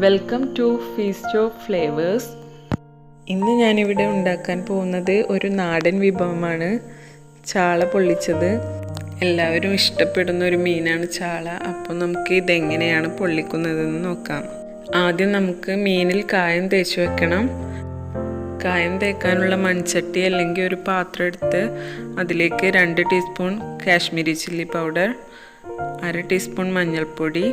Welcome to feast of flavours. ഇന്ന് ഞാനിവിടെ ഉണ്ടാക്കാൻ പോകുന്നത് ഒരു നാടൻ വിഭവമാണ്, ചാള പൊള്ളിച്ചത്. എല്ലാവരും ഇഷ്ടപ്പെടുന്ന ഒരു മീനാണ് ചാള. അപ്പോൾ നമുക്ക് ഇതെങ്ങനെയാണ് പൊള്ളിക്കുന്നതെന്ന് നോക്കാം. ആദ്യം നമുക്ക് മീനിൽ കായം തേച്ച് വെക്കണം. കായം തേക്കാനുള്ള മൺചട്ടി അല്ലെങ്കിൽ ഒരു പാത്രം എടുത്ത് അതിലേക്ക് 2 teaspoon Kashmiri chilli powder, 1/2 teaspoon മഞ്ഞൾപ്പൊടി,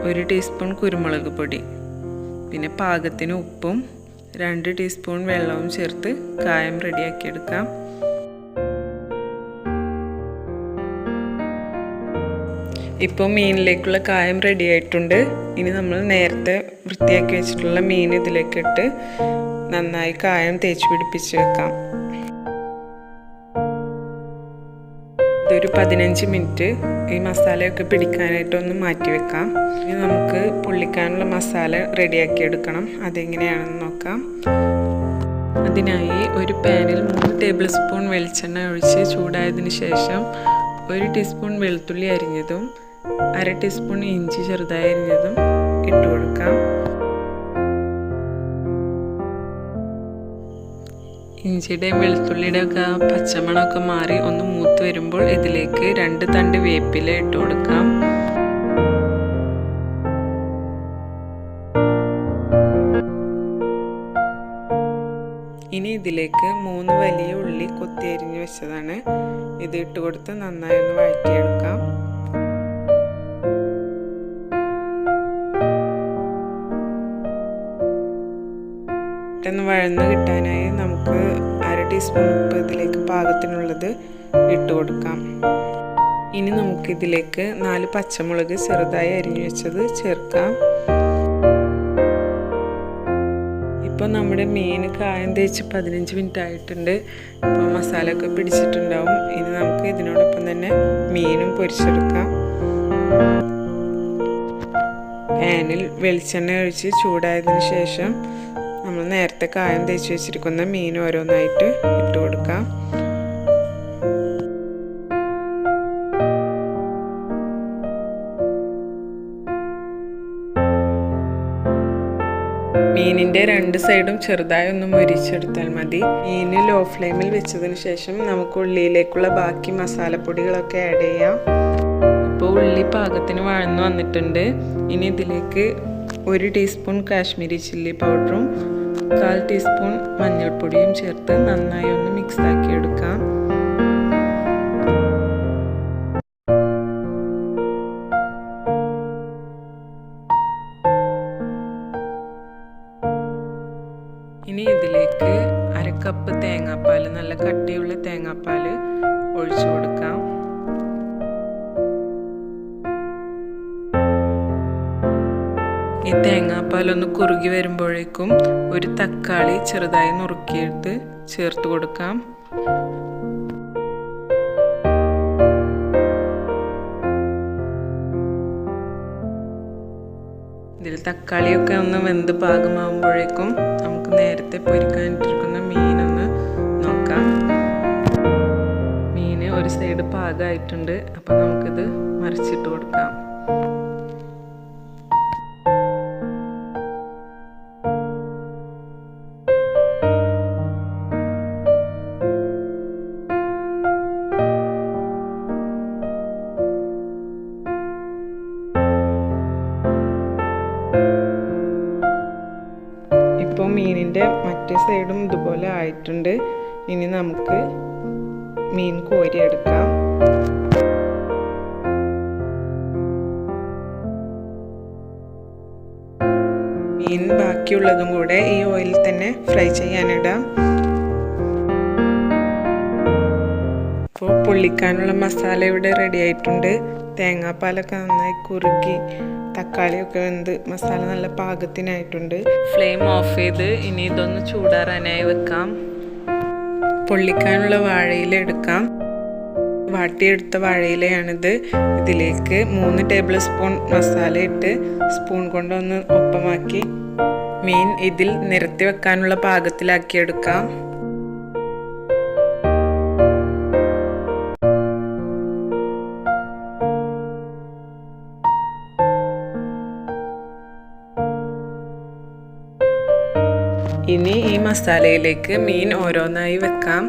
1 ടീസ്പൂൺ കുരുമുളക് പൊടി, പിന്നെ പാകത്തിന് ഉപ്പും 2 ടീസ്പൂൺ വെള്ളവും ചേർത്ത് കായം റെഡിയാക്കിയെടുക്കാം. ഇപ്പോൾ മീനിലേക്കുള്ള കായം റെഡി ആയിട്ടുണ്ട്. ഇനി നമ്മൾ നേരത്തെ വൃത്തിയാക്കി വെച്ചിട്ടുള്ള മീൻ ഇതിലേക്കിട്ട് നന്നായി കായം തേച്ച് പിടിപ്പിച്ച് വെക്കാം. ഇതൊരു 15 മിനിറ്റ് ഈ മസാലയൊക്കെ പിടിക്കാനായിട്ടൊന്ന് മാറ്റി വെക്കാം. ഇനി നമുക്ക് പൊള്ളിക്കാനുള്ള മസാല റെഡിയാക്കി എടുക്കണം. അതെങ്ങനെയാണെന്ന് നോക്കാം. അതിനായി ഒരു പാനിൽ 3 ടേബിൾ സ്പൂൺ വെളിച്ചെണ്ണ ഒഴിച്ച് ചൂടായതിന് ശേഷം 1 ടീസ്പൂൺ വെളുത്തുള്ളി അരിഞ്ഞതും 1/2 ടീസ്പൂൺ ഇഞ്ചി ചെറുതായി അരിഞ്ഞതും ഇട്ട് കൊടുക്കാം. ഇഞ്ചിയുടെയും വെളുത്തുള്ളിയുടെ ഒക്കെ പച്ചമണമൊക്കെ മാറി ഒന്ന് മൂത്ത് വരുമ്പോൾ ഇതിലേക്ക് 2 തണ്ട് വേപ്പില ഇട്ട് കൊടുക്കാം. ഇനി ഇതിലേക്ക് 3 വലിയ ഉള്ളി കൊത്തി അരിഞ്ഞ് വെച്ചതാണ്. ഇത് ഇട്ട് കൊടുത്ത് നന്നായി ഒന്ന് വഴറ്റിയെടുക്കാം. പെട്ടെന്ന് വഴന്ന് കിട്ടാനായി നമുക്ക് 1/2 ടീസ്പൂൺ ഉപ്പ് ഇതിലേക്ക് പാകത്തിനുള്ളത് ഇട്ട് കൊടുക്കാം. ഇനി നമുക്കിതിലേക്ക് 4 പച്ചമുളക് ചെറുതായി അരിഞ്ഞു വെച്ചത് ചേർക്കാം. ഇപ്പോൾ നമ്മുടെ മീൻ കായം തേച്ച് 15 മിനിറ്റ് ആയിട്ടുണ്ട്. ഇപ്പോൾ മസാലയൊക്കെ പിടിച്ചിട്ടുണ്ടാവും. ഇനി നമുക്ക് ഇതിനോടൊപ്പം തന്നെ മീനും പൊരിച്ചെടുക്കാം. പാനിൽ വെളിച്ചെണ്ണ ഒഴിച്ച് ചൂടായതിനു ശേഷം നമ്മൾ നേരത്തെ കായം തേച്ച് വെച്ചിരിക്കുന്ന മീൻ ഓരോന്നായിട്ട് ഇട്ട് കൊടുക്കാം. മീനിൻ്റെ 2 സൈഡും ചെറുതായി ഒന്ന് മൊരിച്ചെടുത്താൽ മതി. മീൻ ലോ ഫ്ലെയിമിൽ വെച്ചതിന് ശേഷം നമുക്ക് ഉള്ളിയിലേക്കുള്ള ബാക്കി മസാലപ്പൊടികളൊക്കെ ആഡ് ചെയ്യാം. ഇപ്പോൾ ഉള്ളി പാകത്തിന് വഴന്നു വന്നിട്ടുണ്ട്. ഇനി ഇതിലേക്ക് 1 ടീസ്പൂൺ കാശ്മീരി ചില്ലി പൗഡറും 1/4 ടീസ്പൂൺ മഞ്ഞൾപ്പൊടിയും ചേർത്ത് നന്നായി ഒന്ന് മിക്സ് ആക്കി എടുക്കാം. ഇനി ഇതിലേക്ക് 1/2 കപ്പ് തേങ്ങാപ്പാൽ, നല്ല കട്ടിയുള്ള തേങ്ങാപ്പാൽ ഒഴിച്ചു കൊടുക്കാം. ഈ തേങ്ങാപ്പാലൊന്ന് കുറുകി വരുമ്പോഴേക്കും 1 തക്കാളി ചെറുതായി നുറുക്കിയെടുത്ത് ചേർത്ത് കൊടുക്കാം. ഇതിൽ തക്കാളിയൊക്കെ ഒന്ന് വെന്ത് പാകമാകുമ്പോഴേക്കും നമുക്ക് നേരത്തെ പൊരിക്കാനിട്ടിരിക്കുന്ന മീനൊന്ന് നോക്കാം. മീൻ ഒരു സൈഡ് പാകമായിട്ടുണ്ട്. അപ്പം നമുക്കിത് മറിച്ചിട്ട് കൊടുക്കാം. ഇപ്പോൾ മീനിൻ്റെ മറ്റേ സൈഡും ഇതുപോലെ ആയിട്ടുണ്ട്. ഇനി നമുക്ക് മീൻ കോരിയെടുക്കാം. മീൻ ബാക്കിയുള്ളതും കൂടെ ഈ ഓയിലിൽ തന്നെ ഫ്രൈ ചെയ്യാനിടാം. ഇപ്പോൾ പൊള്ളിക്കാനുള്ള മസാല ഇവിടെ റെഡി ആയിട്ടുണ്ട്. തേങ്ങാപ്പാലൊക്കെ നന്നായി കുറുകി തക്കാളിയൊക്കെ വെന്ത് മസാല നല്ല പാകത്തിനായിട്ടുണ്ട്. ഫ്ലെയിം ഓഫ് ചെയ്ത് ഇനി ഇതൊന്ന് ചൂടാറാനായി വെക്കാം. പൊള്ളിക്കാനുള്ള വാഴയില എടുക്കാം. വാട്ടിയെടുത്ത വാഴയിലയാണിത്. ഇതിലേക്ക് 3 ടേബിൾ സ്പൂൺ മസാല ഇട്ട് സ്പൂൺ കൊണ്ടൊന്ന് ഒപ്പമാക്കി മീൻ ഇതിൽ നിരത്തി വെക്കാനുള്ള പാകത്തിലാക്കിയെടുക്കാം. ഇനി ഈ മസാലയിലേക്ക് മീൻ ഓരോന്നായി വെക്കാം.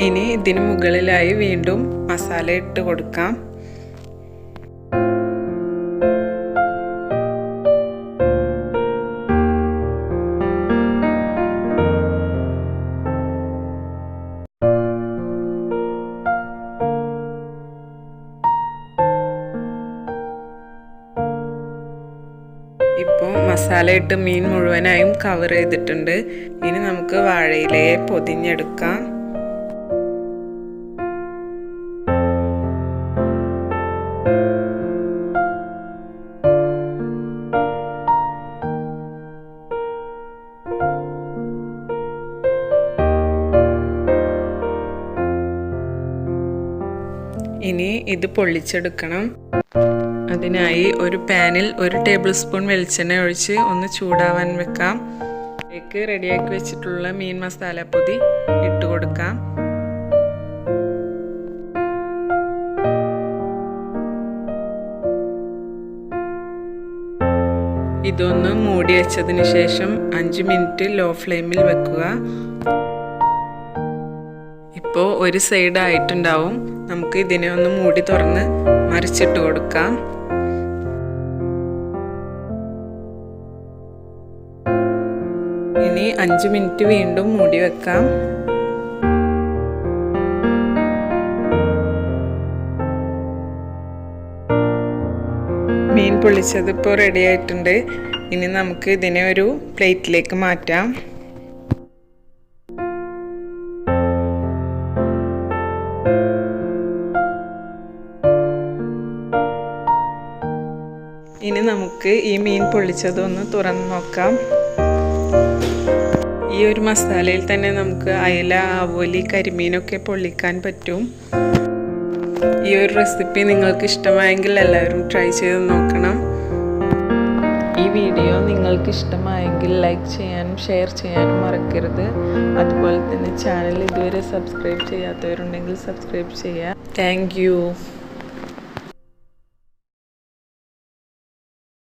ഇനി ഇതിന് മുകളിലായി വീണ്ടും മസാല ഇട്ട് കൊടുക്കാം. ഇപ്പോൾ മസാല ഇട്ട് മീൻ മുഴുവനായും കവർ ചെയ്തിട്ടുണ്ട്. ഇനി നമുക്ക് വാഴയിലയെ പൊതിഞ്ഞെടുക്കാം. ഇനി ഇത് പൊള്ളിച്ചെടുക്കണം. അതിനായി ഒരു പാനിൽ 1 ടേബിൾ സ്പൂൺ വെളിച്ചെണ്ണ ഒഴിച്ച് ഒന്ന് ചൂടാവാൻ വെക്കാം. ഇതിലേക്ക് റെഡിയാക്കി വെച്ചിട്ടുള്ള മീൻ മസാല പൊടി ഇട്ട് കൊടുക്കാം. ഇതൊന്ന് മൂടി വെച്ചതിന് ശേഷം 5 മിനിറ്റ് ലോ ഫ്ലെയിമിൽ വെക്കുക. ഇപ്പോൾ ഒരു സൈഡ് ആയിട്ടുണ്ടാവും. നമുക്ക് ഇതിനെ ഒന്ന് മൂടി തുറന്ന് മറിച്ചിട്ട് കൊടുക്കാം. ഇനി 5 മിനിറ്റ് വീണ്ടും മൂടി വെക്കാം. മീൻ പൊള്ളിച്ചത് ഇപ്പോൾ റെഡി ആയിട്ടുണ്ട്. ഇനി നമുക്ക് ഇതിനെ ഒരു പ്ലേറ്റിലേക്ക് മാറ്റാം. ഇനി നമുക്ക് ഈ മീൻ പൊള്ളിച്ചതൊന്ന് തുറന്ന് നോക്കാം. ഈ ഒരു മസാലയിൽ തന്നെ നമുക്ക് അയല, ആവോലി, കരിമീനൊക്കെ പൊള്ളിക്കാൻ പറ്റും. ഈ ഒരു റെസിപ്പി നിങ്ങൾക്ക് ഇഷ്ടമായെങ്കിൽ എല്ലാവരും ട്രൈ ചെയ്ത് നോക്കണം. ഈ വീഡിയോ നിങ്ങൾക്ക് ഇഷ്ടമായെങ്കിൽ ലൈക്ക് ചെയ്യാനും ഷെയർ ചെയ്യാനും മറക്കരുത്. അതുപോലെ തന്നെ ചാനൽ ഇതുവരെ സബ്സ്ക്രൈബ് ചെയ്യാത്തവരുണ്ടെങ്കിൽ സബ്സ്ക്രൈബ് ചെയ്യുക. Thank you.